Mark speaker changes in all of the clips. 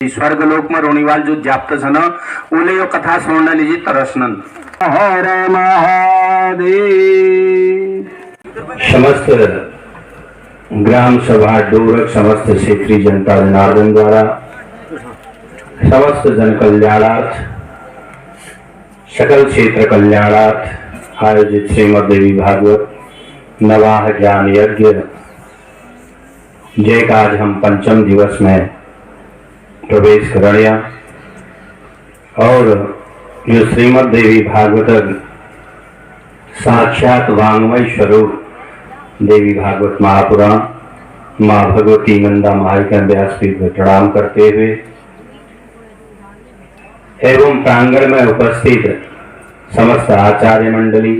Speaker 1: स्वर्गलोक में रोणीवाल जो जाप्त छन उले यो कथा सुनने लीजिए तरसनन। हर महादेव। समस्त ग्राम सभा डोरक समस्त क्षेत्रीय जनता जनार्दन द्वारा समस्त जन कल्याणार्थ सकल क्षेत्र कल्याणार्थ आयोजित श्रीमद् देवी भागवत नवाह ज्ञान यज्ञ जय का आज हम पंचम दिवस में प्रवेश करणिया और जो श्रीमद् देवी भागवत साक्षात वांग्मय स्वरूप देवी भागवत महापुराण माँ भगवती नंदा माई के व्यासपीठ में प्रणाम करते हुए एवं प्रांगण में उपस्थित समस्त आचार्य मंडली,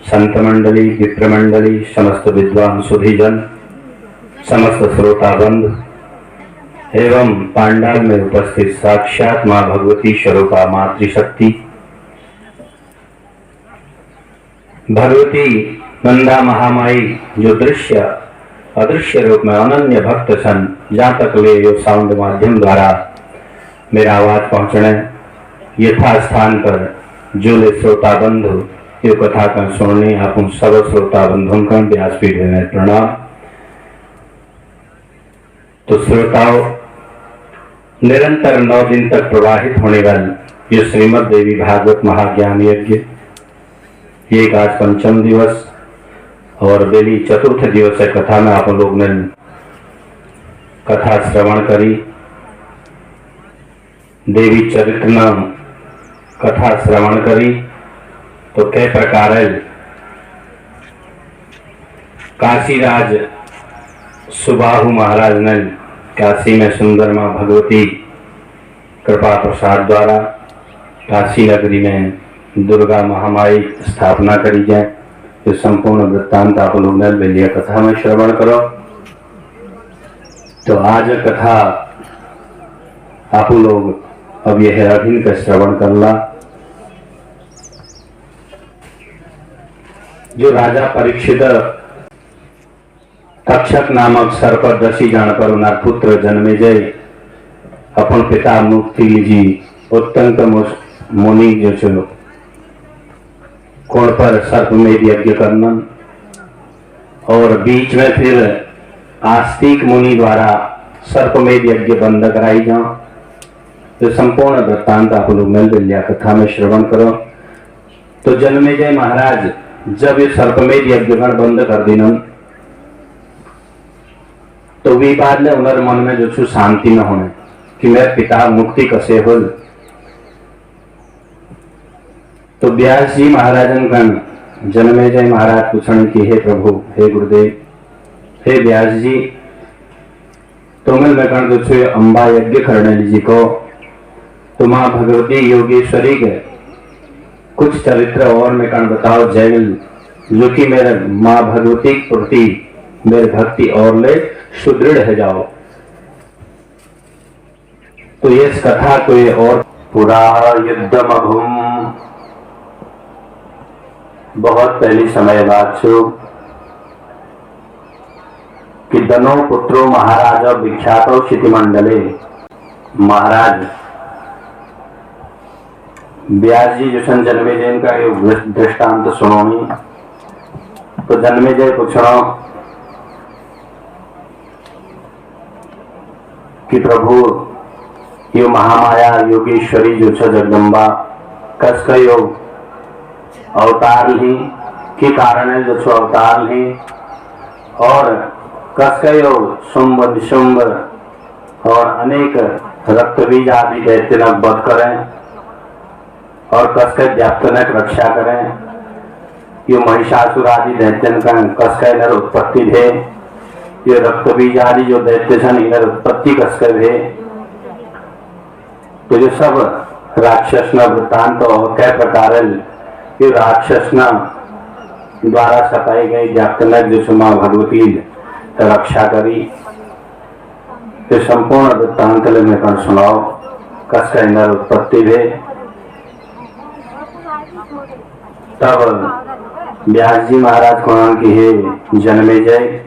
Speaker 1: संत मंडली, विप्र मंडली, समस्त विद्वान सुधीजन, समस्त श्रोताबंद एवं पांडाल में उपस्थित साक्षात मां भगवती स्वरूपा मातृशक्ति भगवती नंदा महामाई जो दृश्य अदृश्य रूप में अनन्य भक्त सन, जहां तक ले यो साउंड माध्यम द्वारा मेरा आवाज पहुंचने यथा स्थान पर जो ले श्रोता बंधु यो कथा का सुनने आप उन सब श्रोता बंधुओं का व्यासपीठ में प्रणाम। तो श्रोताओं, निरंतर 9 दिन तक प्रवाहित होने वाली ये श्रीमद् देवी भागवत महाज्ञान यज्ञ एक आज पंचम दिवस और बेली चतुर्थ दिवस है कथा में आप लोग ने कथा श्रवण करी। देवी चरित्र नाम कथा श्रवण करी तो कई प्रकार काशीराज सुबाहु महाराज ने काशी में सुंदर मां भगवती कृपा प्रसाद द्वारा काशी नगरी में दुर्गा महामाई स्थापना करी जाए। तो संपूर्ण वृत्तांत आप लोग ने लिया कथा में श्रवण करो। तो आज कथा आप लोग अब यह अभिन्न का श्रवण करला। जो राजा परीक्षित तक्षक नामक सर्प दसी जान पर उनार पुत्र जन्मेजय अपन पिता मुक्ति लीजी उत्तंक मुनि जो चलो कोण पर सर्प में यज्ञ करना और बीच में फिर आस्तिक मुनि द्वारा सर्प में यज्ञ बंद कराई जाओ। तो संपूर्ण वृत्तांत आप लोग मिल लिया कथा में श्रवण करो। तो जन्मेजय महाराज जब ये सर्प में यज्ञ बंद कर देना तो वी बाद में उनर मन में जो शांति न होने कि मेरे पिता मुक्ति कसे हो। तो व्यास जी महाराजन गण जन्मेजय महाराज पूछने की हे प्रभु, हे गुरुदेव, हे व्यास जी, तुम्हें मैं कण जो अंबा यज्ञ करने लीजिए को तो माँ भगवती योगेश्वरी के कुछ चरित्र और मैं कण बताओ जय जो कि मेरे माँ भगवती के प्रति मेरे भक्ति और ले सुदृढ़ है जाओ। तो ये कथा को ये और पुरा युद्धम अभूम बहुत पहले समय बात छो कि दनो पुत्रो महाराज विख्यात क्षिति मंडले महाराज व्यास जी जो जन्मेजय का दृष्टांत सुनोनी। तो जन्मेजय पूछो कि प्रभु यो महामाया योगेश्वरी जो छ जगदम्बा कस का योग अवतार ली के कारण है जो छ अवतार ली और कस का योग शुंभ निशुंभ और अनेक रक्तबीज आदि दैत्य वध करें और कस का व्याप्तनक रक्षा करें। यो महिषासुर आदि दैत्यन का कस का नर उत्पत्ति है। ये रक्तबीज आदि जो दैत्य सन इधर उत्पत्ति कसकर है। तो जो सब राक्षस न वृत्तांत और कै प्रकार ये राक्षस न द्वारा सताई गई व्याप्तनक जो माँ भगवती रक्षा करी। तो संपूर्ण वृत्तांत में कण सुनाओ कसका इधर उत्पत्ति है। तब व्यास जी महाराज को नाम की है जन्मेजय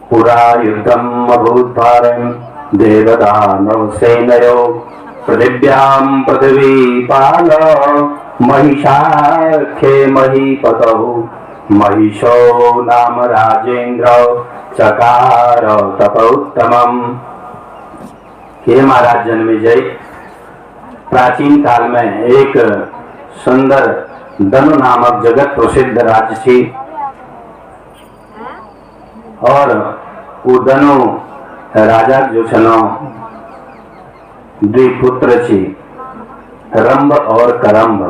Speaker 1: पुरा युद्धम अभूत भारम देवदानव सेनयो पृथिव्यां पृथिवीपाल महिषाख्ये महीपतौ महिषो नाम राजेंद्र चकार तपोत्तमम्। हे महाराज जन्मेजय, प्राचीन काल में एक सुंदर धनु नामक जगत प्रसिद्ध राज्य थी और वो धनु राजा जो छनो द्विपुत्र छी, रंभ और करंभ।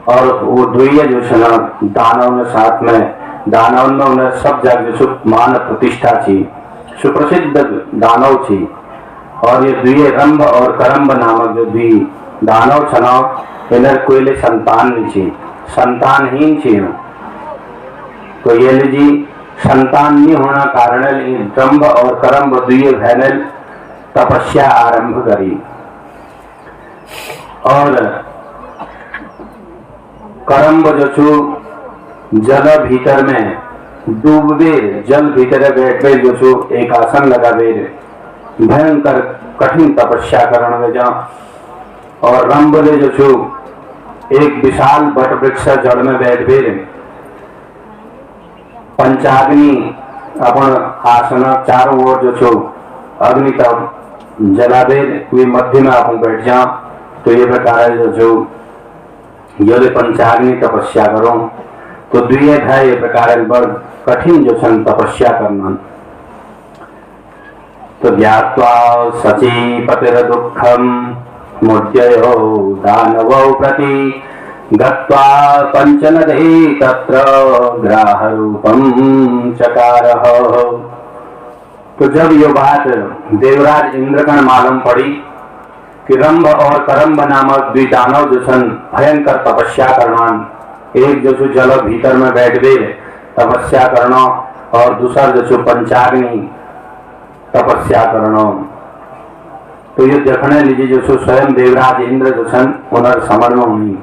Speaker 1: और वो द्विय जो छनो दानव में साथ में दानव में उन्हें सब जगह जो मान प्रतिष्ठा थी, सुप्रसिद्ध दानव थी। और ये द्विय रंभ और करंभ नामक जो द्वि दानव छनो इन्हें कोई संतान नहीं थी, संतानहीन थी। तो ये जी संतान नहीं होना कारण रंभ और करंभ द्विय भैने तपस्या आरंभ करी। और करंभ जो छु जल भीतर में डूबे, जल भीतर बैठे जो छु एक आसन लगावे, भयंकर कठिन तपस्या करने में जा। और रंभ ने जो छु एक विशाल बट वृक्ष जड़ में बैठे पंचाग्नि अपन आसन चारों ओर जो छु अग्नि तब जलावे, वे मध्य में अपन बैठ जा। तो ये प्रकार जो छु ये पंचाग्नि तपस्या करो। तो द्विय है ये प्रकार बड़ कठिन जो सन तपस्या करना। तो ज्ञात्वा सचीपतिर दुःखम मुद्ययो दानवो प्रति गत्वा पंचनदे तत्र ग्राह रूपम चकारः। तो जब ये बात देवराज इंद्रगण मालूम पड़ी कि रंभ और करंभ नामक द्वि दानव जो सन भयंकर तपस्या करना, एक जो छु जल भीतर में बैठ गए तपस्या करना और दूसरा जो छु पंचाग्नि तपस्या करना। तो ये देखने लीजिए जो छु स्वयं देवराज इंद्र जो सन उन्हें समझ में हुई,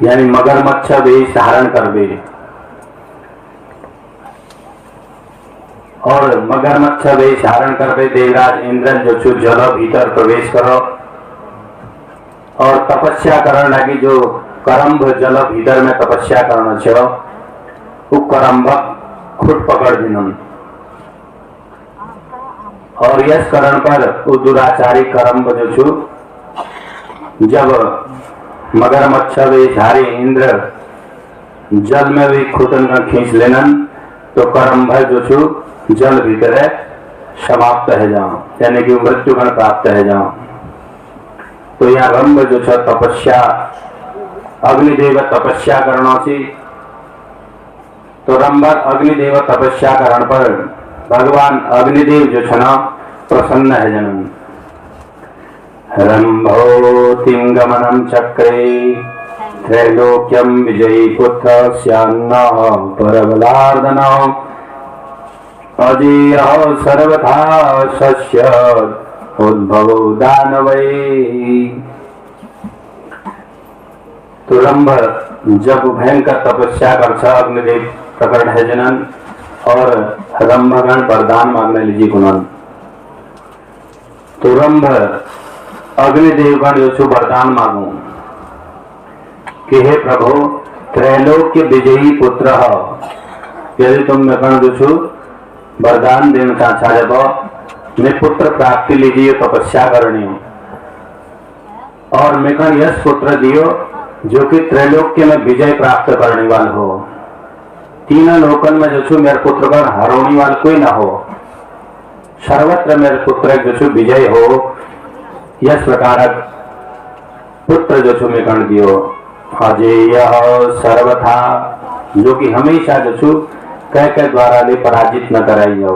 Speaker 1: यानी मगरमच्छ वेश धारण कर दे। और मगरमच्छ वेश धारण कर दे देवराज इंद्र जो छु जल भीतर प्रवेश करो और तपस्या करने लगी। जो करंभ जल भीतर में तपस्या करना छो वो करंभ खुद पकड़ दिनन। और यश करण पर वो दुराचारी करंभ जो छु जब मगरमच्छ वेशधारी इंद्र जल में भी खुटन खींच लेनन, तो करंभ जो छु जल भीतर समाप्त है जाओ, यानी कि मृत्युगण प्राप्त है जाओ। तो यहाँ रंभ जो छ तपस्या अग्निदेव तपस्या करना सी। तो रंभ अग्निदेव तपस्या करण पर भगवान अग्निदेव जो छ न प्रसन्न है जनन। रंभो तिंगमनम चक्रे त्रैलोक्यम विजयी पुत्र स्यान्न परबलार्दन अजेय सर्वथा सस्य उद्भवो दानवै। तो रंभ जब भयंकर तपस्या कर अग्निदेव प्रकट है जनन और रंभगण वरदान मांगने लीजिए गुणन। तो रंभ अग्निदेवगण जो छु वरदान मांगो कि हे प्रभु त्रैलोक्य विजयी पुत्र, यदि तुम मेकण जो छु वरदान देना चाहता जब मैं पुत्र प्राप्ति लीजिए तपस्या करनी हो और मेकण यश पुत्र दियो जो कि त्रैलोक्य में विजय प्राप्त करने वाला हो। तीनों लोकन में जो छु मेरे पुत्र का हरोनी वाला कोई ना हो, सर्वत्र मेरे पुत्र जो छु विजय हो। यश प्रकार पुत्र जो छु मेकण दियो अजेय सर्वथा, जो कि हमेशा जो छु कह के द्वारा ले पराजित न कराई हो।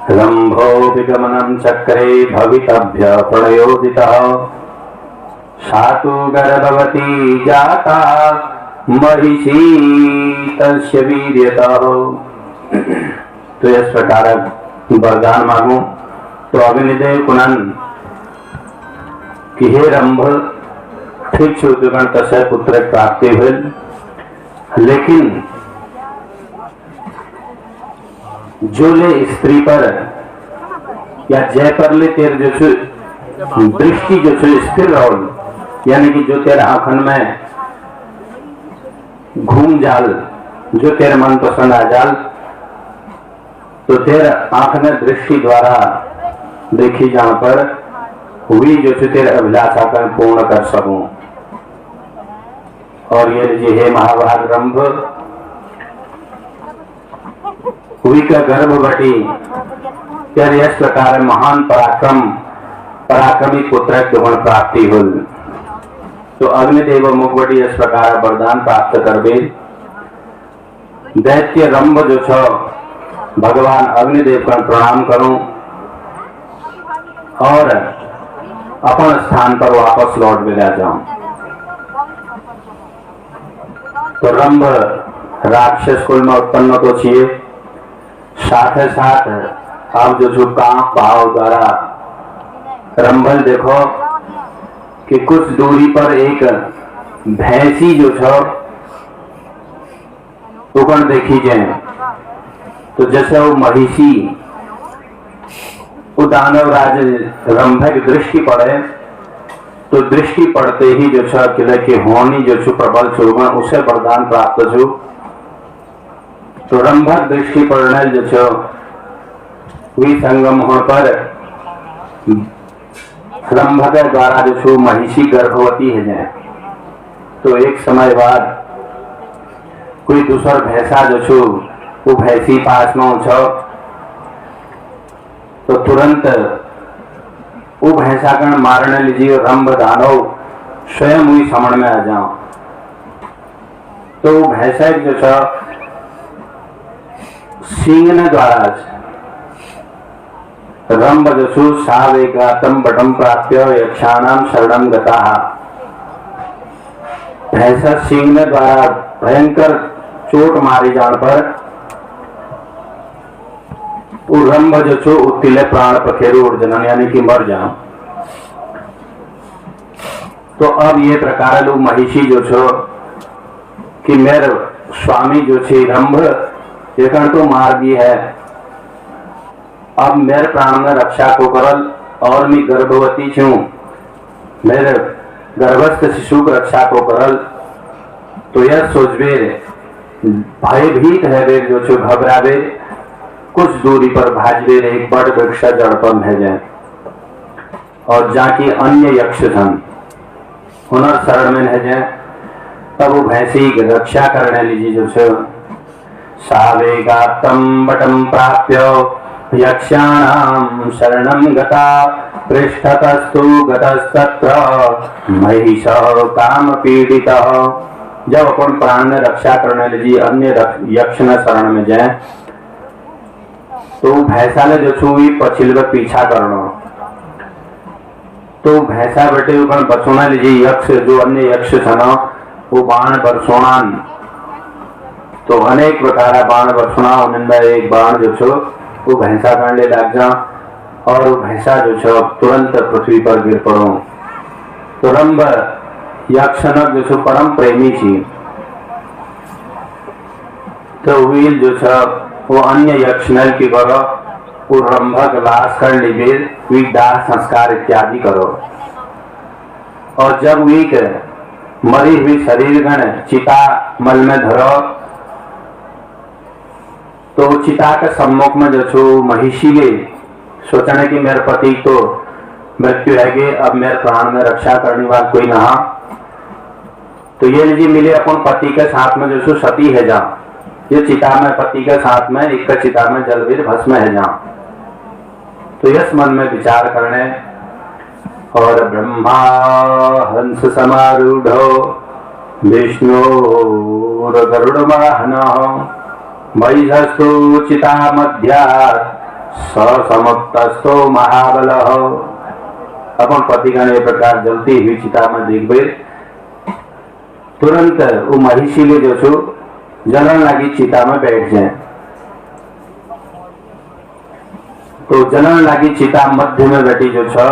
Speaker 1: रंभो विगमनम चक्रे भवितभ्य प्रणयोदितः सातु गर्भवती जाता महिषी तस्य वीर्यतः। तो इस प्रकार वरदान मांगू। तो अग्निदेव कुनन कि हे रंभ ठीक छुगण तस्य पुत्र प्राप्ति हुई, लेकिन जोले स्त्री पर या जय पर ले तेर जो छु दृष्टि जो छु स्थिर रहो, यानी कि जो तेरे आंखन में घूम जाल, जो तेरे मन पसंद आ जाल, तो तेरे आंख में दृष्टि द्वारा देखी जहां पर हुई जो छु तेरे अभिलाषा कर पूर्ण कर सकूं। और ये लीजिए हे महाभाग रंभ, हुई का गर्भवती तेरे इस प्रकार महान पराक्रमी पुत्र गुण प्राप्ति हुई। तो अग्निदेव मुखवटी इस प्रकार वरदान प्राप्त करबे। दैत्य रंभ जो छ भगवान अग्निदेव का प्रणाम करूं और अपन स्थान पर वापस लौट मिला जाऊं। तो रंभ राक्षस कुल में उत्पन्न तो छिए, साथ ही साथ आप जो जो काम भाव द्वारा रंभल देखो कि कुछ दूरी पर एक भैंसी जो छ उकण देखी जाए, तो जैसे वो महिषी वो दानवराज रंभ की दृष्टि पड़े, तो दृष्टि पड़ते ही जो छ किले की होनी जो छु प्रबल छुगण उसे वरदान प्राप्त छु। तो रंभ दृष्टि पड़ने जो छ वी संगम होने पर रंभ के द्वारा जो छु महिषी गर्भवती है जाए। तो एक समय बाद कोई दूसरा भैंसा जो छु वो भैंसी पास में छ, तो तुरंत वो भैंसा कण मारने लीजिए रंभ दानव स्वयं हुई समण में आ जाओ। तो भैंसा जो छ सिंह द्वारा रंभ जो छु सावेगातम बटम प्राप्य यक्षाणाम शरणम गताः। भैंसा सिंह द्वारा भयंकर चोट मारी जान पर वो रंभ जो छो उत्तिले प्राण पखेरु उर्जनन, यानी कि मर जाओ। तो अब ये प्रकार लो महिषी जो छो कि मेरे स्वामी जो छे रंभ एकण तो मार दी है, अब मेरे प्राण में रक्षा को करल और मैं गर्भवती छू, मेरे गर्भस्थ शिशु की रक्षा को करल। तो यह सोचबे भयभीत है वे जो छो घबरावे, कुछ दूरी पर भाजबे एक बड़ वृक्ष जड़ पर है जाए और जाके अन्य यक्ष धन हुनर शरण में है जाए। तब वो भैंसी की रक्षा करने लीजिए जो छो सावेगातम बटम प्राप्य यक्षाणाम शरणम गता पृष्ठतस्तु गतस्तत्र महिष काम पीड़ित। जब अपन प्राण में रक्षा करने लीजिए अन्य यक्ष न शरण में जाए, तो भैंसा ने जो छुई पछिल पीछा करना, तो भैंसा बेटे बचोना लीजिए यक्ष जो अन्य यक्ष था ना वो बाण बरसोणान। तो अनेक प्रकार बाण बरसोना उनमें एक बाण जो छो वो भैंसा कांडे लाग जा और वो भैंसा जो छो तुरंत पृथ्वी पर गिर पड़ो। तो रंभ यक्षनक जो छो परम प्रेमी थी, तो वील जो छो वो अन्य यक्षनल की करो वो रंभक लाश कर लीजिए वी दाह संस्कार इत्यादि करो। और जब वी मरी हुई शरीर गण चिता मल में धरो, तो चिता के सम्मुख में जो छो महिषी ले सोचने की मेरे पति तो मृत्यु है गए, अब मेरे प्राण में रक्षा करने वाला कोई ना। तो ये लीजिए मिले अपन पति के साथ में जो छो सती है जा, ये चिता में पति के साथ में एक चिता में जलवीर भस्म है जा। तो यस मन में विचार करने और ब्रह्मा हंस समारूढ़ो विष्णु गरुड़ वाहन महिषस्तु चिता मध्यात् समुक्तस्थो महाबल। अपन पति का ये प्रकार जलती हुई चिता में देखबे, तुरंत वो महिषी ले जो छो जलन लगी चिता में बैठ जाए। तो जलन लगी चिता मध्य में बैठी जो छ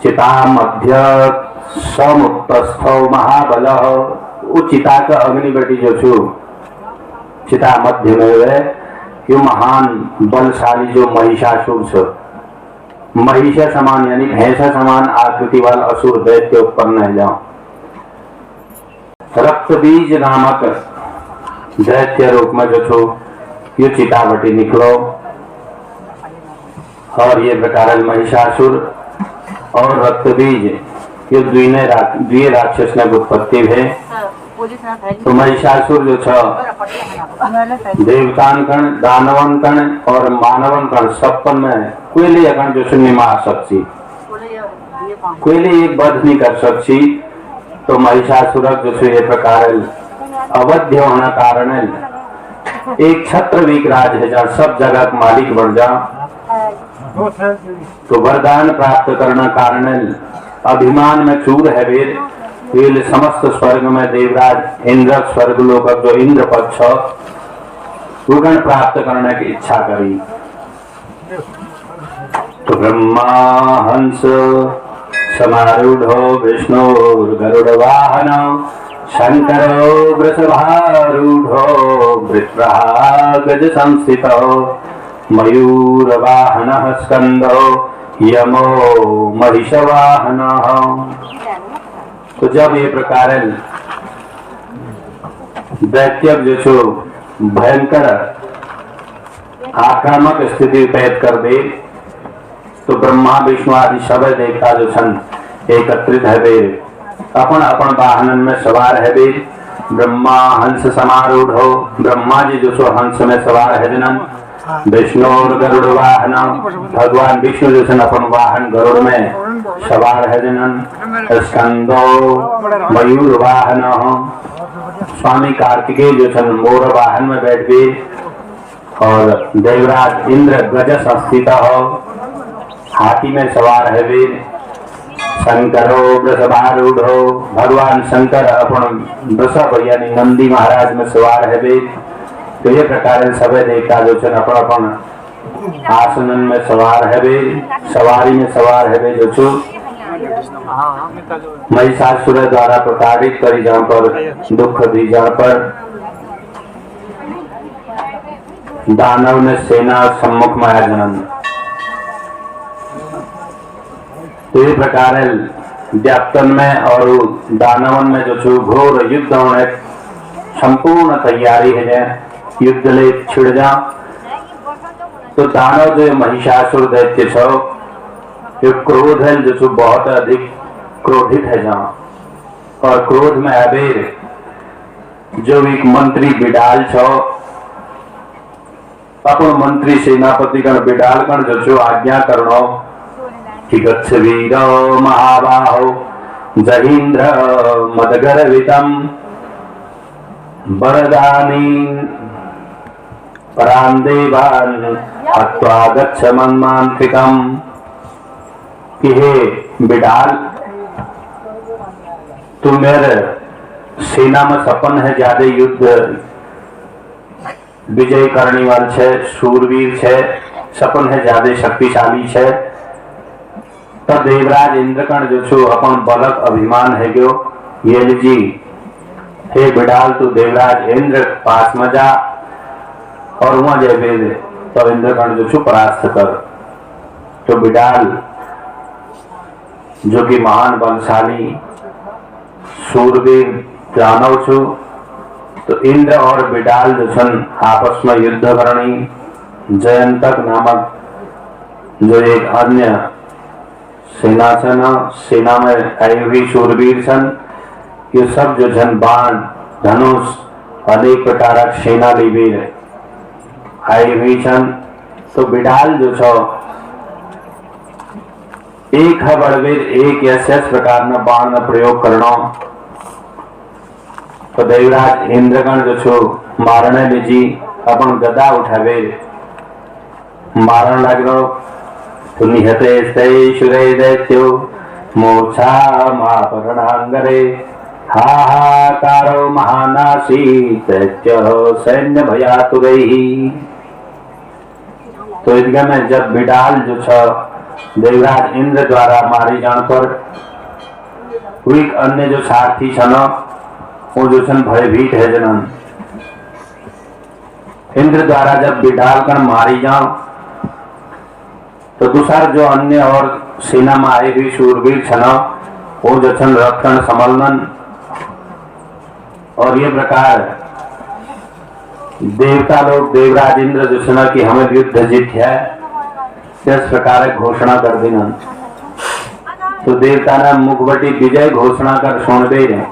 Speaker 1: चिता मध्य समुक्तस्थो महाबल। वो चिता का अग्नि बैठी जो छो चिता मध्य में है, यो महान बलशाली जो महिषासुर छ, महिष समान यानी भैंस समान आकृति वाला असुर दैत्य उत्पन्न है जाओ। रक्तबीज नामक दैत्य रूप में जो छो यो चितावटी निकलो और ये प्रकार महिषासुर और रक्तबीज ये द्वि राक्षस ने उत्पत्ति है। तो महिषासुर जो छ देवतान कण, दानवन कण और मानवन कण सबपन में कोई अगण जो नहीं मार सकती, कोई एक वध नहीं कर सकती। तो महिषासुर जो ये प्रकार अवध्य होना कारण एक छत्र विकराज है जहाँ सब जगह का मालिक बन जा। तो वरदान प्राप्त करना कारण अभिमान में चूर है वेद वेल समस्त स्वर्ग में देवराज इंद्र स्वर्ग लोक जो इंद्र पद सुगण प्राप्त करने की इच्छा करी। तो ब्रह्मा हंस समारूढ़ो विष्णु गरुड़ वाहन शंकरो वृषभारूढ़ो वृत्रहा गज संस्थितो मयूर वाहन स्कंदो यमो महिष वाहन। तो जब ये प्रकार दैत्य जो छो भयंकर आक्रामक स्थिति पैदा कर दे तो ब्रह्मा विष्णु आदि सब देवता जो छन एकत्रित है वे अपन अपन वाहनन में सवार है वे। ब्रह्मा हंस समारूढ़ हो, ब्रह्मा जी जो सो हंस में सवार है जनन। विष्णु और गरुड़ वाहन, भगवान विष्णु जो छन अपन वाहन गरुड़ में सवार है जनन। स्कंदो मयूर वाहन, स्वामी कार्तिकेय जो छन मोर वाहन में बैठ गए। और देवराज इंद्र गज संस्थित हो, हाथी में सवार है वे। शंकरो वृषभारूढ़ो, भगवान शंकर अपन वृषभ यानी नंदी महाराज में सवार है वे। तो ये प्रकार सभी देवता जो छन अपन अपन आसनन में सवार है वे, सवारी में सवार है वे। जो छो महिषासुर द्वारा प्रताड़ित करी जहाँ पर दुख दी, जहाँ पर दानव ने सेना सम्मुख में आया जनन। तो ये प्रकार व्याप्तन में और दानवन में जो छो घोर युद्ध होने संपूर्ण तैयारी है, युद्ध ले छिड़ जा। तो दानव जो महिषासुर दैत्य छो ये क्रोध है जो छो बहुत अधिक क्रोधित है जहाँ। और क्रोध में अबेर जो एक मंत्री बिडाल छो अपन मंत्री सेनापति गण बिडाल गण जो छो आज्ञा करणो कि गच्छ वीरो महाबाहो जहीन्द्र मदगर्वितम वरदानी परां देवान् हत्वा गच्छ मन्मान्त्रिकम्। कि हे बिडाल, तू मेरे सेना में सपन है ज्यादा युद्ध विजय करने वाल छे, शूरवीर छे, सपन है ज्यादा शक्तिशाली छे। तो देवराज इंद्रकण जो छो अपन बलक अभिमान है गयो ये जी। हे बिडाल, तू देवराज इंद्र पास में जा और वहां जाए तो इंद्रकण जो छो परास्त कर। तो बिडाल जो कि महान बलशाली शूरवीर दानव छो, तो इंद्र और बिडाल जो छन आपस में युद्ध करनी। जयंतक नामक जो एक अन्य सेना छन, सेना में आई हुई शूरवीर छन, ये सब जो छन बाण धनुष अनेक प्रकार सेना लीवीर आई हुई छन। तो बिडाल जो छो एक बड़वीर एक या शेष प्रकार न बाण न प्रयोग करनो। तो देवराज इंद्रगण जो छो मारने में जी अपन गदा उठावे मारण लगलो। तो निहते स्ते शुरे दैत्यो मोक्षा मापरणांगरे हाहाकारो महानासी दैत्य सैन्य भयातुरैहि। तो इनका में जब बिडाल जो छ देवराज इंद्र द्वारा मारी जान पर एक अन्य जो सारथी छन वो जो छन भयभीत है जनन। इंद्र द्वारा जब बिडाल कर मारी जाओ तो दूसरा जो अन्य और सेना में आए हुए शूरवीर छना वो जो छन रक्षण समलनन और ये प्रकार देवता लोग देवराज इंद्र जो छना कि हमें युद्ध जीत है इस प्रकार घोषणा कर देना। तो देवता ने मुखबटी विजय घोषणा कर सुन दे रहे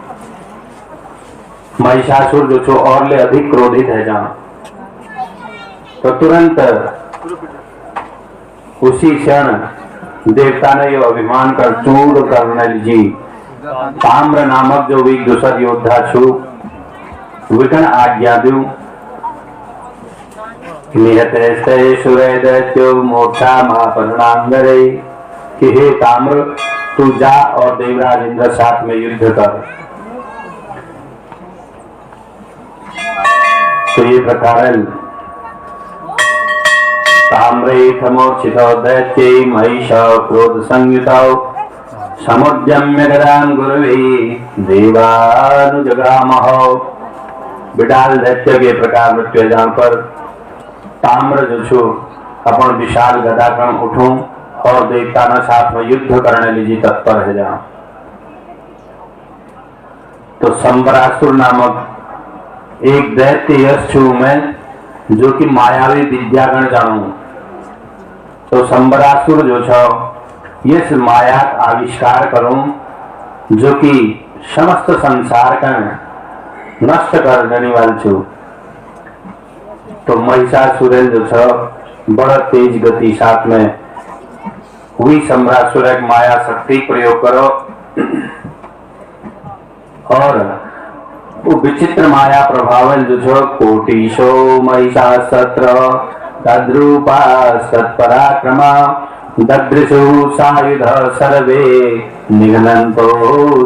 Speaker 1: महिषासुर जो छो और ले अधिक क्रोधित है जहां तो तुरंत उसी क्षण देवता ने यो अभिमान कर चूर करने लीजी ताम्र नामक जो भी दूसर योद्धा छु विकन आज्ञा दू निहते सुरय दैत्यो मोक्षा महापरणांगरे कि हे ताम्र तू जा और देवराज इंद्र साथ में युद्ध कर। तो ये प्रकार ताम्रे थमोचितो दैत्ये महिष क्रोध संयुतौ समुद्यम्य गदां गुरुवे देवानुजगामहो। बिडाल दैत्य के प्रकार मृत्यु जान पर ताम्र जो छु अपन विशाल गदा कण उठूं और देवता न साथ में युद्ध करने लीजिए तत्पर है जहां। तो संबरासुर नामक एक दैत्य यश छु मैं जो कि मायावी विद्यागण जानू। तो संबरासुर जो छो इस माया आविष्कार करूं जो कि समस्त संसार का नष्ट कर देने वाले छु। तो महिषासुर जो छो बड़ा तेज गति साथ में हुई संबरासुर एक माया शक्ति प्रयोग करो और वो विचित्र माया प्रभावन जो छो कोटिशो महिषासत्र तद्रूपा सत्पराक्रमा ददृशु सायुध सर्वे निघ्नन्तो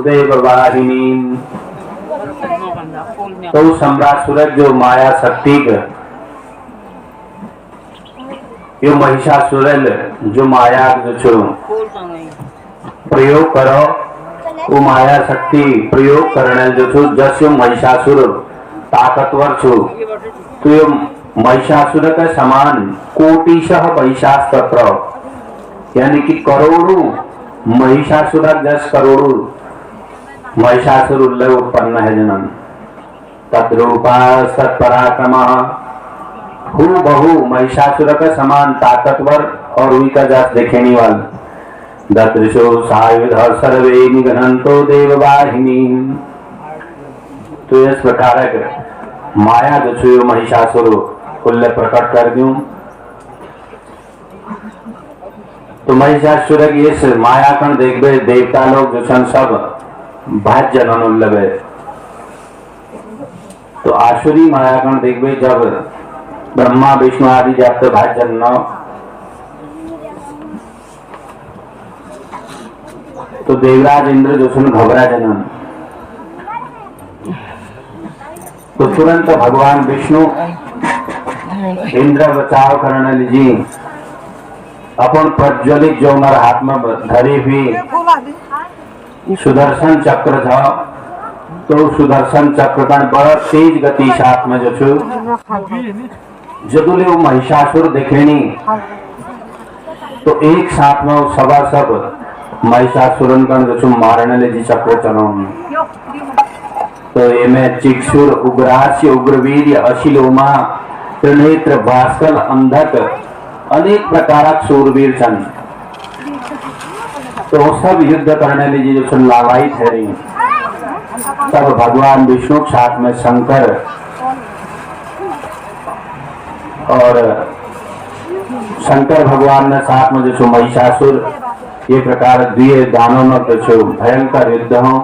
Speaker 1: देववाहिनी। तो सम्रासुर जो माया शक्ति यो महिषासुर जो माया जो छो प्रयोग करो वो माया शक्ति प्रयोग करने जो छो जैसे महिषासुर ताकतवर छो तो ये महिषासुर का समान कोटिशः महिषासत्र यानी कि करोड़ों महिषासुर जस करोड़ों महिषासुर उत्पन्न है जनन तद्रूपा सत्पराक्रमा हु बहु महिषासुर का समान ताकतवर और उनका जस देखेने वाला ददृशो सायुध सर्वे निघ्नन्तो देववाहिनी। तो इस प्रकार माया जो छो महिषासुर कुल्ले प्रकट कर दूं। तो महिषासुर की इस माया कण देखबे देवता लोग जो छन सब भाज जनन उल्लबे। तो आसुरी माया कण देखबे जब ब्रह्मा विष्णु आदि जाते भाज जन तो देवराज इंद्र जो छन घबरा जनन। तो तुरंत भगवान विष्णु इंद्र बचाव करने लीजिए अपन प्रज्वलित जो नर हाथ में धरी हुई सुदर्शन चक्र था। तो सुदर्शन चक्र का बड़ा तेज गति साथ में जो छु जदुले वो महिषासुर देखेनी तो एक साथ में वो सभा सब महिषासुरन का जो छु मारने लीजिए चक्र चलाऊंगी। तो ये में चिक्षुर उग्रास्य उग्रवीर्य अशिलोमा त्रिनेत्र भास्कर अंधक अनेक प्रकार सूरवीर छन। तो सब युद्ध करने लीजिए जो लावाई ठहरी। तब भगवान विष्णु साथ में शंकर और शंकर भगवान ने साथ में जो महिषासुर ये प्रकार दिए दानों में जो भयंकर युद्ध हो।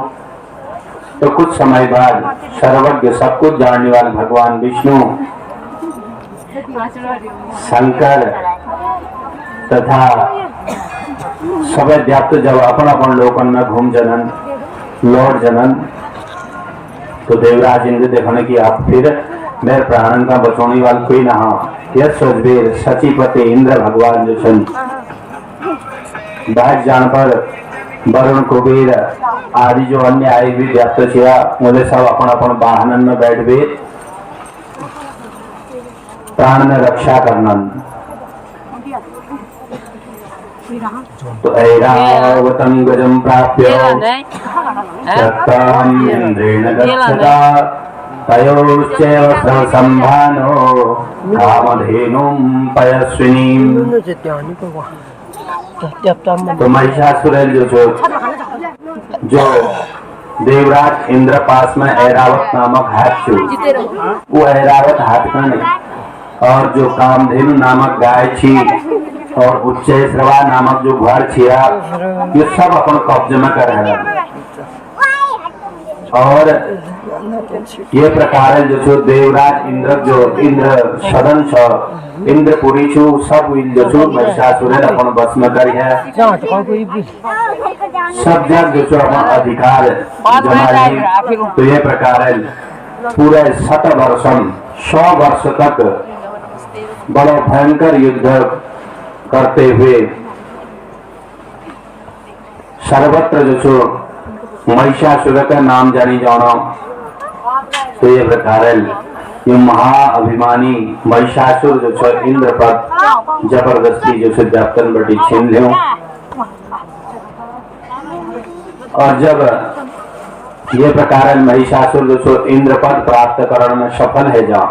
Speaker 1: तो कुछ समय बाद सर्वज्ञ सब कुछ जानने वाले भगवान विष्णु शंकर तथा सब व्याप्त जब अपन अपन लोकन में घूम जनन लौट जनन। तो देवराज इंद्र देखने की आप फिर मेरे प्राणन का बचौने वाला कोई ना हो। यह सोचबीर सचीपति इंद्र भगवान जो छन बाहर जान पर वरुण कुबेर आदि जो अन्य आए भी व्याप्त छिया मुझे सब अपन अपन वाहन में बैठ गए। प्राण में रक्षा करना। तो ऐरावतं गजं प्राप्य शक्ताम् इन्द्रेण गच्छता तयोश्चैव संभानो कामधेनुं पयस्विनीम्। तो महिषासुर जो देवराज इंद्र पास में ऐरावत नामक हाथी, वो ऐरावत हाथी और जो कामधेनु नामक गाय थी और उच्चैश्रवा नामक जो घर छिया, ये सब अपन कब्जे में कर रहे हैं। और ये प्रकार जो देवराज इंद्र जो इंद्र सदन छ इंद्रपुरी छु सब जो छु महिषासुर अपन बस में करी है। सब जग जो अपन अधिकार जमाई। तो ये प्रकार पूरे 100 वर्ष तक बड़ा भयंकर युद्ध करते हुए सर्वत्र जो छो महिषासुर का नाम जानी जाना। तो ये प्रकार ये महाअभिमानी महिषासुर जो छो इंद्र पर जबरदस्ती जो छो जापतन बटी छीन लियो। और जब ये प्रकार महिषासुर जो छो इंद्र पद प्राप्त करने में सफल है जा,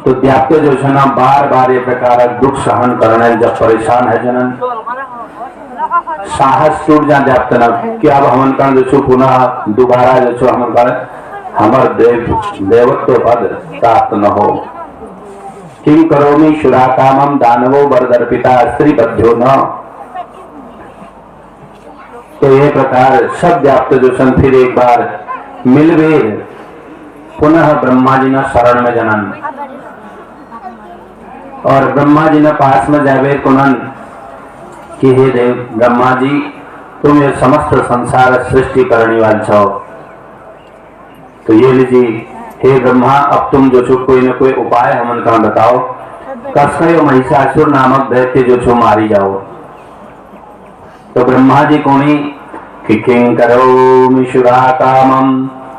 Speaker 1: तो दैत्य जो है ना बार बार ये प्रकार दुख सहन करने जब परेशान है जनन साहस टूट जा दैत्य न कि अब हमन का जो पुनः दोबारा जो हमन का हमार देवत्व पद प्राप्त न हो। किम करोमि शुरा कामम दानवो वरदर्पिता स्त्री बध्यो न। तो ये प्रकार सब दैत्य जो सन फिर एक बार मिलवे पुनः ब्रह्मा जी न शरण में जनन। और ब्रह्मा जी ने पास में जावे कुनन कि हे देव ब्रह्मा जी, तुम ये समस्त संसार सृष्टि करने वाले छो। तो ये लीजिए हे ब्रह्मा, अब तुम जो छो कोई न कोई उपाय हमन का बताओ, कसके महिषासुर नामक दैत्य जो छो मारी जाओ। तो ब्रह्मा जी कोनी कि किं करोमि शुरा कामम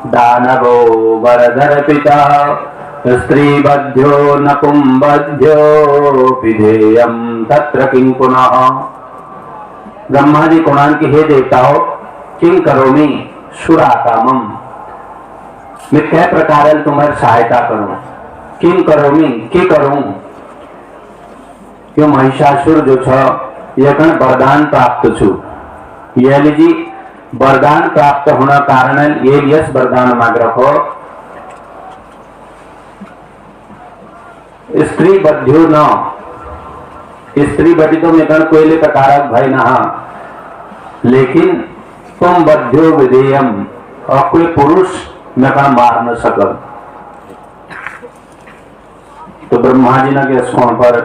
Speaker 1: दानवो वरदर्पिता स्त्री बध्यो नकुम बध्यो विधेयम तत्र किं पुनः। ब्रह्मा जी कुणान की हे देवताओं, किं करोमि शुरा कामम, मैं क्या प्रकार तुम्हारी सहायता करूं। किं करोमि के करूं, क्यों महिषासुर जो छ यह कण वरदान प्राप्त छु। यह लीजिए वरदान प्राप्त होना कारण ये यश वरदान मांग रखो, स्त्री बध्यो न। स्त्री बटी तो मैं कोयले प्रकार भय नहा, लेकिन तुम बध्यो विधेयम, और कोई पुरुष मैं मार न सकल। तो ब्रह्मा जी ने के पर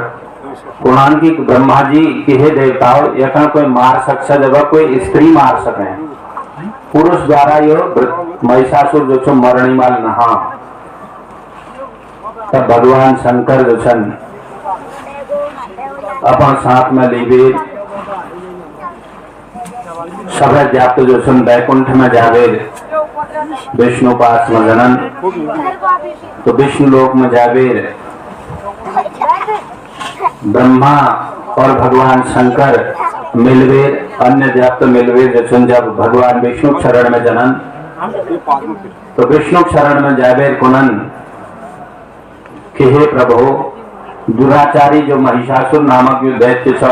Speaker 1: कुणान की ब्रह्मा जी की हे देवताओं, यह कोई मार सकता जब कोई स्त्री मार सके, पुरुष द्वारा यो महिषासुर जो छो मरणी माल नहा। तब भगवान शंकर जो छन अपन साथ में लेवे सब दैत्य जो छन बैकुंठ में जावे विष्णु पास में जनन। तो विष्णु लोक में जावे ब्रह्मा और भगवान शंकर मिलवे, अन्य दैत्य मिलवे जो छन जब भगवान विष्णु शरण में जनन। तो विष्णु शरण में जावे कुनन कि हे प्रभु, दुराचारी जो महिषासुर नामक जो दैत्य छ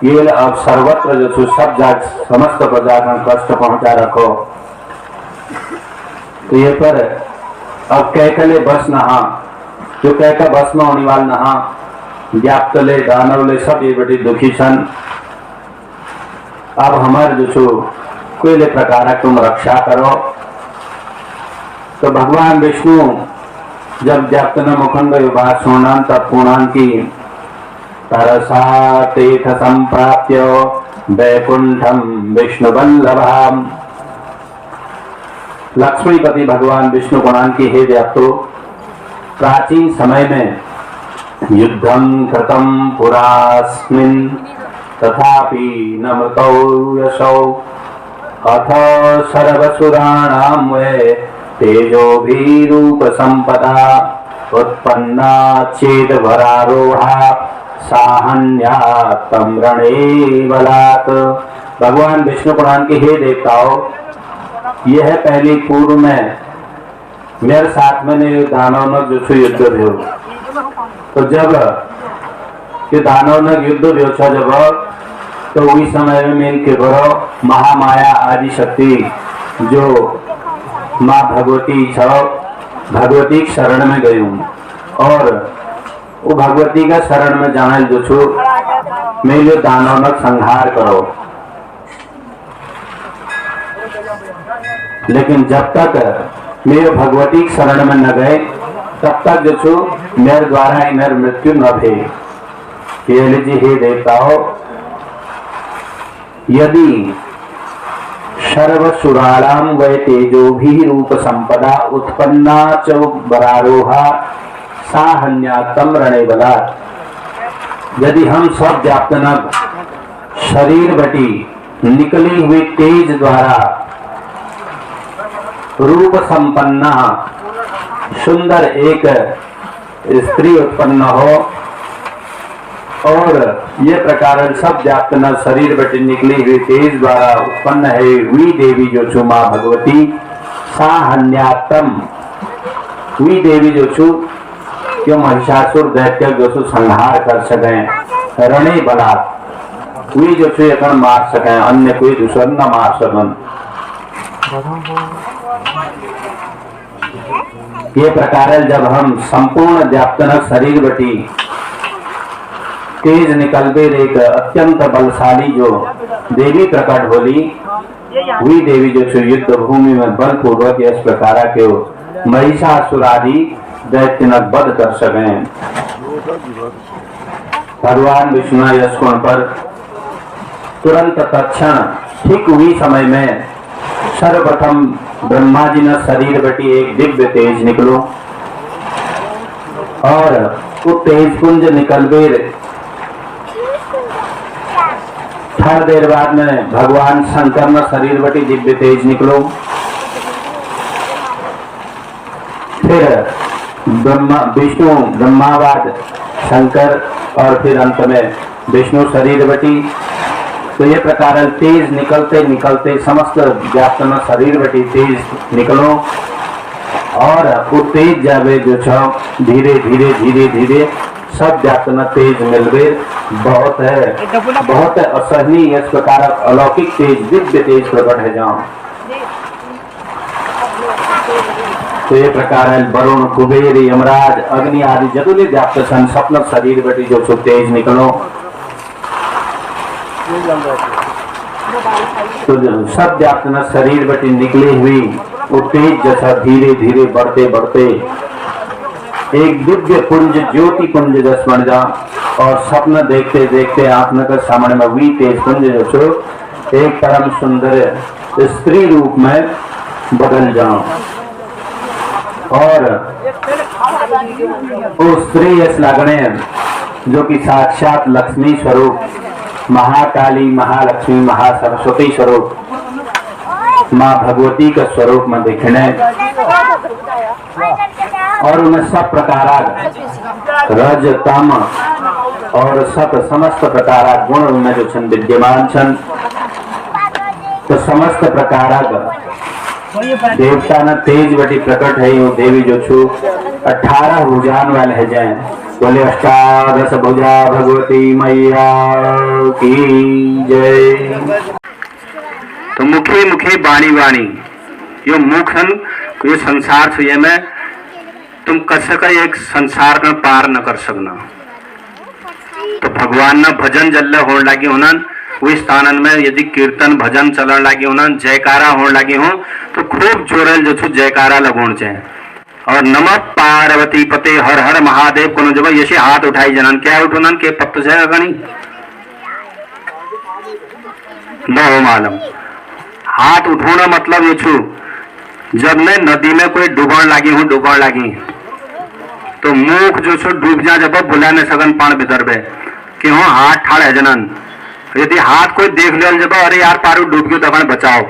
Speaker 1: ये अब सर्वत्र जो छु सब जाग समस्त प्रजा का कष्ट पहुंचा रखो। तो ये पर अब कैकले बस नहा, जो कैका बस में होने वाल नहा, व्याप्तले दानवले सब ये बड़ी दुखी छन। अब हमारे जो छु कोई प्रकार तुम रक्षा करो। तो भगवान विष्णु जब व्याप्तन मुखंड बात सुनान तब पुणान की तरसा तीर्थ संप्राप्य वैकुंठम विष्णु वल्लभाम। लक्ष्मीपति भगवान विष्णु पुणान की हे व्याप्तो, प्राचीन समय में युद्धम कृतम पुरास्मिन् तथापि न मृतौ यशौ अथ सर्वसुराणां वे तेजोभिरूप संपदा उत्पन्ना चेद वरारोहा साहन्या तम्रणे बलात्। भगवान विष्णु पुराण के हे देवताओं, यह पहले पूर्व में मेरे साथ में दानव न जो युद्ध भयो, तो जब ये दानव न युद्ध भयो जब, तो उस समय में इनके बड़ो महामाया आदि शक्ति जो माँ भगवती छ, भगवती के शरण में गई हूँ, और वो भगवती का शरण में जाने जो छू मेरे दानव न संहार करो। लेकिन जब तक मेरे भगवती के शरण में न गए, तब तक जो छू मेरे द्वारा इनर मृत्यु न भे। ये लीजिए हे देवताओं, यदि सर्वसुराणाम वै तेजो भी रूप संपदा उत्पन्ना च वरारोहा साहन्यातम रणे बलात्। यदि हम सब व्याप्तनग शरीर बटी निकली हुई तेज द्वारा रूप संपन्ना सुंदर एक स्त्री उत्पन्न हो, और ये प्रकार सब व्याप्त न शरीर बटे निकली हुई तेज द्वारा उत्पन्न है हुई देवी जो छु माँ भगवती साहन्यातम। हुई देवी जो छु क्यों महिषासुर दैत्य जो छु संहार कर सके, रणे बलात् हुई जो छु एक मार सके, अन्य कोई दुश्मन न मार सकन। ये प्रकार जब हम संपूर्ण व्याप्तनक शरीर बटी तेज निकलबे एक अत्यंत बलशाली जो देवी प्रकट होली, हुई देवी जो युद्ध भूमि में बलपूर्वक इस प्रकार के महिषासुर आदि दैत्यनक वध कर सके। भगवान विष्णु यश कोण पर तुरंत तत्क्षण ठीक हुई समय में सर्वप्रथम ब्रह्मा जी ने शरीर बटी एक दिव्य तेज निकलो, और वो तेज पुंज निकलबे थोड़ी देर बाद में भगवान शंकर में शरीर बटी दिव्य तेज निकलो। फिर विष्णु ब्रह्मावाद शंकर, और फिर अंत में विष्णु शरीर बटी। तो ये प्रकार तेज निकलते निकलते समस्त व्याप्त में शरीर बटी तेज निकलो, और वो तेज जावे जो छ धीरे धीरे धीरे धीरे सब व्याप्त में तेज मिलवे बहुत है, बहुत असहनीय इस प्रकार अलौकिक तेज दिव्य तेज प्रकट है जाओ। तो ये प्रकार है वरुण कुबेर यमराज अग्नि आदि जदुले व्याप्त सन स्वप्न शरीर बटी जो छु तेज निकलो। तो सब व्याप्त में शरीर बटी निकली हुई वो तेज जैसा धीरे धीरे बढ़ते बढ़ते एक दिव्य पुंज ज्योति पुंज जस बन जा, और स्वप्न देखते देखते आत्मा के सामने में हुई तेज पुंज जो छो एक परम सुंदर स्त्री रूप में बदल जाओ। और वो स्त्री इस लगने जो कि साक्षात लक्ष्मी स्वरूप महाकाली महालक्ष्मी महासरस्वती स्वरूप माँ भगवती के स्वरूप में दिखने, और उन्हें सब प्रकार रज तम और सत समस्त प्रकार गुण उनमें जो छन विद्यमान छन। तो समस्त प्रकार देवता न तेज बटी प्रकट है वो देवी जो छु 18 भुजान वाले है जाए, बोले अष्टादश भुजा भगवती मैया की जय। तो मुखे मुखे बाणी वाणी यो मुखन ये संसार से में तुम कस का एक संसार में पार न कर सकना। तो भगवान न भजन जल्ले होने लगे होना, वो स्थान में यदि कीर्तन भजन चलन लगे होना, जयकारा होने लगे हो तो खूब जोरल जो छु जयकारा लगोन चाहिए। और नमः पार्वती पते हर हर महादेव को जब ये हाथ उठाई जनन क्या उठोनन के पत्तो से गणी न मालूम। हाथ उठोना मतलब ये छु जब मैं नदी में कोई डूबण लगी हूँ डूबण लगी तो मुख जो छु डूब जा जब बुला ने सगन पान भीतर बे कि हो हाथ ठाड़ है जनन। यदि हाथ कोई देख लिया जब अरे यार पारू डूब गयो तो बचाओ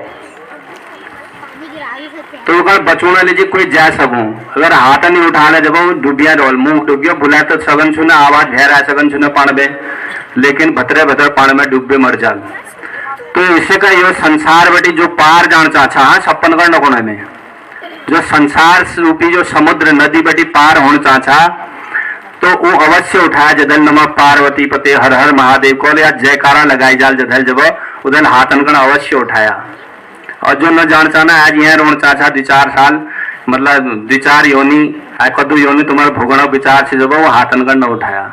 Speaker 1: तो अगर बचोना लीजिए कोई जा सकूं अगर हाथ नहीं उठा ले जब डूबिया रोल मुंह डूबिया बुला तो सगन सुना आवाज घेरा सगन सुना पाण में लेकिन भतरे भतर पाण में डूबे मर जाल। तो इससे का यो संसार बटी जो पार जान चाचा छप्पन गण कोने में जो संसार रूपी जो समुद्र नदी बटी पार होने चाचा तो वो अवश्य उठाया जदल नमः पार्वती पते हर हर महादेव को या जयकारा लगाई जाल जदल जब उदल हाथन गण अवश्य उठाया। और जो न जान चाना आज यहाँ रोण चाचा 2-4 साल मतलब 2-4 योनि कदू योनि तुम्हारे भोगना विचार से जब वो हाथन गण न उठाया।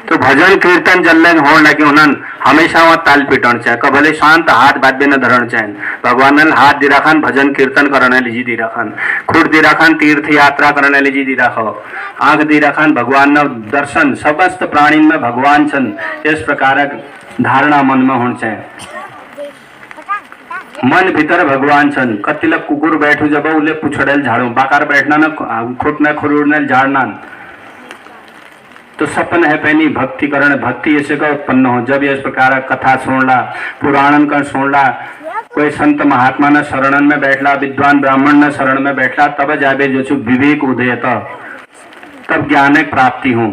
Speaker 1: तो भजन कीर्तन जल्ले होने लगे उन्हन हमेशा वहाँ ताल पिटन चाहे कभले शांत हाथ बात न धरण चाहे भगवान हाथ दी रखान भजन कीर्तन करने लीजिए दी रखान खुद दी रखान तीर्थ यात्रा करने लीजिए दी रखो आंख दी रखान भगवान न दर्शन समस्त प्राणी में भगवान छन इस प्रकार धारणा मन में होने चाहे मन भीतर भगवान छन कतिला कुकुर बैठू जब उले पुछड़ेल झाड़ू बाकार बैठना न खुटना खुरुड़ने झाड़ना तो सपन है पहली भक्ति करण भक्ति ऐसे का उत्पन्न हो जब इस प्रकार कथा सुनला पुराणन का सुनला कोई संत महात्मा न शरणन में बैठला विद्वान ब्राह्मण न शरण में बैठला तब जाबे जो विवेक उदय तब ज्ञान प्राप्ति हूँ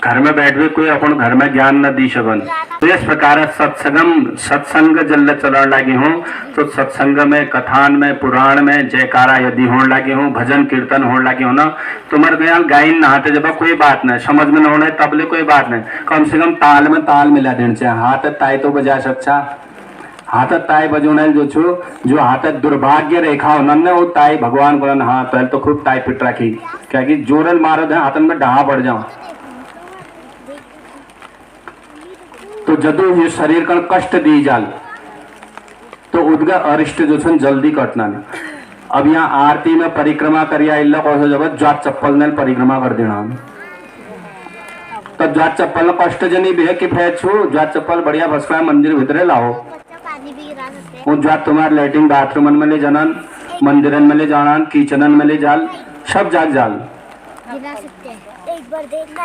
Speaker 1: घर में बैठ भी कोई अपन घर में ज्ञान न दी सकन। तो इस प्रकार सत्संग जल्द चलन लगी हूँ तो सत्संग में कथान में पुराण में जयकारा यदि होने लगे हूँ भजन कीर्तन होने लगे हो ना तुम्हारे ख्याल गायन नहाते जब कोई बात नहीं समझ में न होने तबले कोई बात नहीं कम से कम ताल में ताल मिला देना चाहिए हाथ ताई तो बजा सकता हाथ ताई बजोने जो हाथ दुर्भाग्य रेखा उन्होंने वो ताई भगवान को हाँ पहले तो खूब ताई पिट रखी क्या कि जोरल मारो थे हाथन में डहा बढ़ जाओ तो जदू ये शरीर का कष्ट दी जाल तो उदगा अरिष्ट जो छन जल्दी कटना नहीं। अब यहाँ आरती में परिक्रमा करिया इल्ला कौशल जब जात चप्पल ने परिक्रमा कर देना तब जात चप्पल में कष्ट जनी भी है कि फैच छू जात चप्पल बढ़िया भसका मंदिर भीतरे लाओ वो जात तुम्हारे लैट्रिन बाथरूम में ले जाना मंदिरन में ले जाना किचनन में ले जाल सब जाग जाल।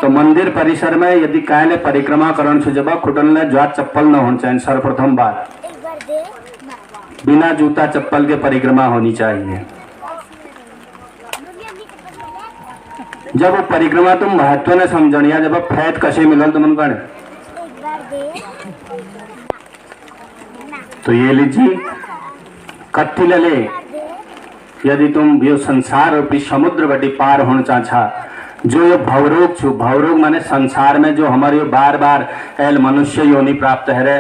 Speaker 1: तो मंदिर परिसर में यदि कायले परिक्रमा करण से जब खुटन ने जात चप्पल न होना चाहिए सर्वप्रथम बात बिना जूता चप्पल के परिक्रमा होनी चाहिए। जब वो परिक्रमा तुम महत्व ने समझनिया जब फैत कसे मिलन तुम कण तो ये लीजिए कत्ती लले यदि तुम ये संसार रूपी समुद्र बटी पार होना चाचा जो ये भवरोग छू भवरोग माने संसार में जो हमारे बार बार एल मनुष्य योनि प्राप्त है रे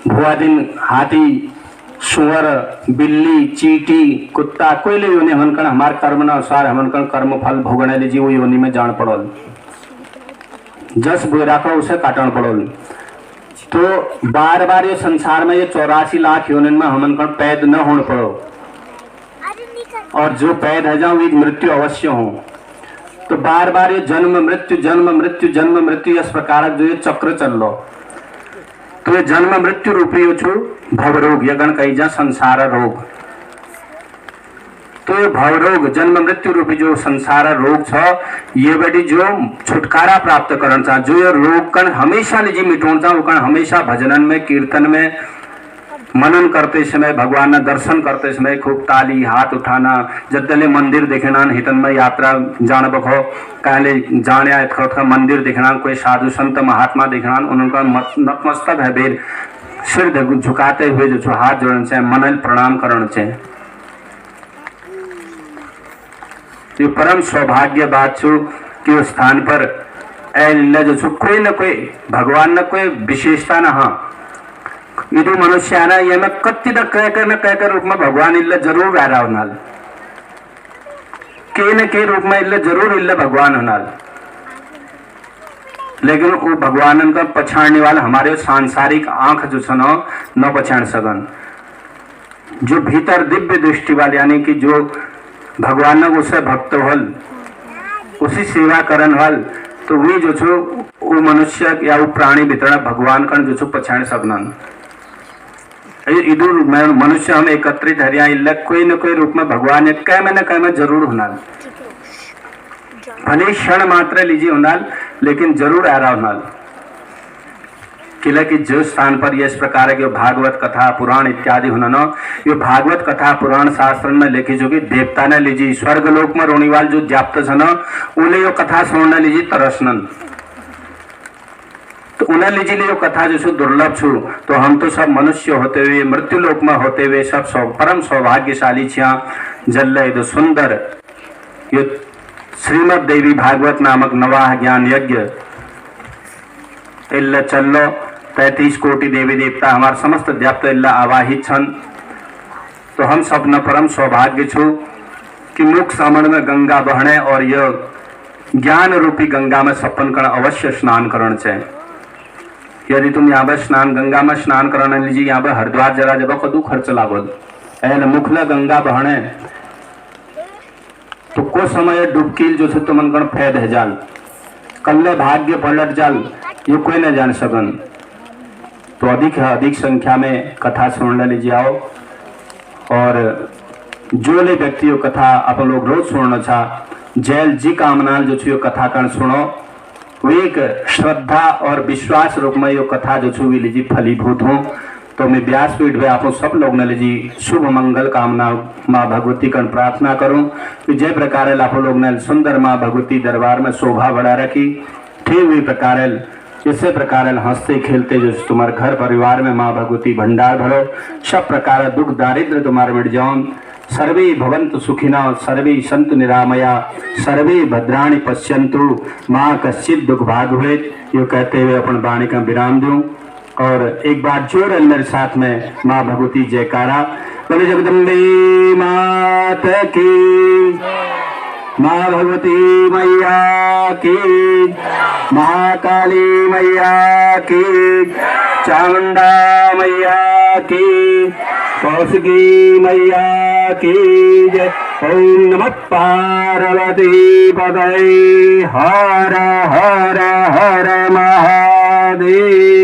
Speaker 1: भुआ दिन हाथी सुअर बिल्ली चीटी कुत्ता कोई ले योनि हमन हमार कर्म न अनुसार हमन कर्म फल भोगने लीजिए वो योनि में जान पड़ल जस बुरा का उसे काटन पड़ल। तो बार बार ये संसार में ये 84 लाख योनि में हमन पैद न होने पड़ो और जो पैद है जाओ मृत्यु अवश्य हो। तो बार बार ये जन्म मृत्यु जन्म मृत्यु जन्म मृत्यु इस प्रकार जो ये चक्र चल लो तो ये जन्म मृत्यु रूपी हो छू भवरोग यगन कही जा संसार रोग। तो ये भवरोग जन्म मृत्यु रूपी जो संसार रोग छ ये बड़ी जो छुटकारा प्राप्त करन चा जो ये रोग कन हमेशा लीजिए मिटोन चा वो हमेशा भजनन में कीर्तन में मनन करते समय भगवान ना दर्शन करते समय खूब ताली हाथ उठाना जद्दले मंदिर देखना हितन में यात्रा जान बखो कहले जाने आए का मंदिर देखना कोई साधु संत महात्मा देखना उनका नतमस्तक है बेर सिर झुकाते हुए जो हाथ जोड़न से मनन प्रणाम करन से ये परम सौभाग्य बात छू कि उस स्थान पर ऐ जो छू कोई न कोई भगवान न कोई विशेषता न हाँ यदि मनुष्य आना ये मैं कत्ती तक कहकर रूप में भगवान इल्ला जरूर आ रहा होनाल के न के रूप में इल्ला जरूर इल्ला भगवान होनाल लेकिन वो भगवान का पछाड़ने वाला हमारे सांसारिक आंख जो सुनो न पछाड़ सकन जो भीतर दिव्य दृष्टि वाले यानी कि जो भगवान उसे भक्त हल उसी सेवा करन हल तो वही जो छो वो मनुष्य या वो प्राणी भीतर भगवान का जो छो पछाड़ सकन इधर मनुष्य हम एकत्रित हरिया इल्ला कोई न कोई रूप में भगवान कह में जरूर होना भले क्षण मात्र लीजिए होना लेकिन जरूर आ रहा होना किले की जो स्थान पर ये इस प्रकार के भागवत कथा पुराण इत्यादि हुनन ये भागवत कथा पुराण शास्त्र में लिखी जो कि देवता ने लीजिए स्वर्ग लोक में रोणीवाल जो जाप्त छन उन्हें यो कथा सुनने लीजिए तरसनन तो उन्हें लीजिए यो कथा जो दुर्लभ छु तो हम तो सब मनुष्य होते हुए मृत्यु लोक में होते हुए सब परम सौभाग्यशाली छिया जल्ले दो सुंदर ये श्रीमद देवी भागवत नामक नवाह ज्ञान यज्ञ इल्ला चल्लो 33 कोटि देवी देवता हमारे समस्त व्याप्त इल्ला आवाहित छन तो हम सब न परम सौभाग्य छु कि मुख सामन में गंगा बहने और यह ज्ञान रूपी गंगा में सपन करण अवश्य स्नान करण चाहिए। यदि तुम यहाँ पर स्नान गंगा में स्नान करने लीजिए यहाँ पर हरिद्वार जरा जब कदू खर्च लागल एन मुखला गंगा बहने तो को समय डुबकील जो तो मन गण फैद है जाल कल्ले भाग्य पलट जाल ये कोई न जान सकन तो अधिक संख्या में कथा सुन लीजिए आओ और जो ले व्यक्ति यो कथा आप लोग रोज सुनना चा जैल जी कामनाल जो छो कथा कण सुनो वो एक श्रद्धा और विश्वास रूप में यो कथा जो छो लीजिए फलीभूत हो तो मैं व्यासपीठ में आप सब लोग ने लीजिए शुभ मंगल कामना माँ भगवती कण प्रार्थना करूं कि जय प्रकार आप लोग ने सुंदर माँ भगवती दरबार में शोभा बढ़ा रखी ठीक हुई प्रकार इसे प्रकार हंसते खेलते जो तुम्हारे घर परिवार में माँ भगवती भंडार भरो सब प्रकार दुख दारिद्र तुम्हारे मिट जाओ सर्वे भवन्तु सुखिना सर्वे सन्तु निरामया सर्वे भद्राणि पश्यन्तु माँ कश्चित दुख भाग हुए यो कहते हुए अपन वाणी का विराम दूं और एक बार जोर मेरे साथ में माँ भगवती जयकारा बोले जगदम्बे मात की माँ भगवती मैया की महाकाली मैया की चामुंडा मैया की कौशिकी मैया की जय। ओम नमः पार्वती पतये हर हर हर महादेव।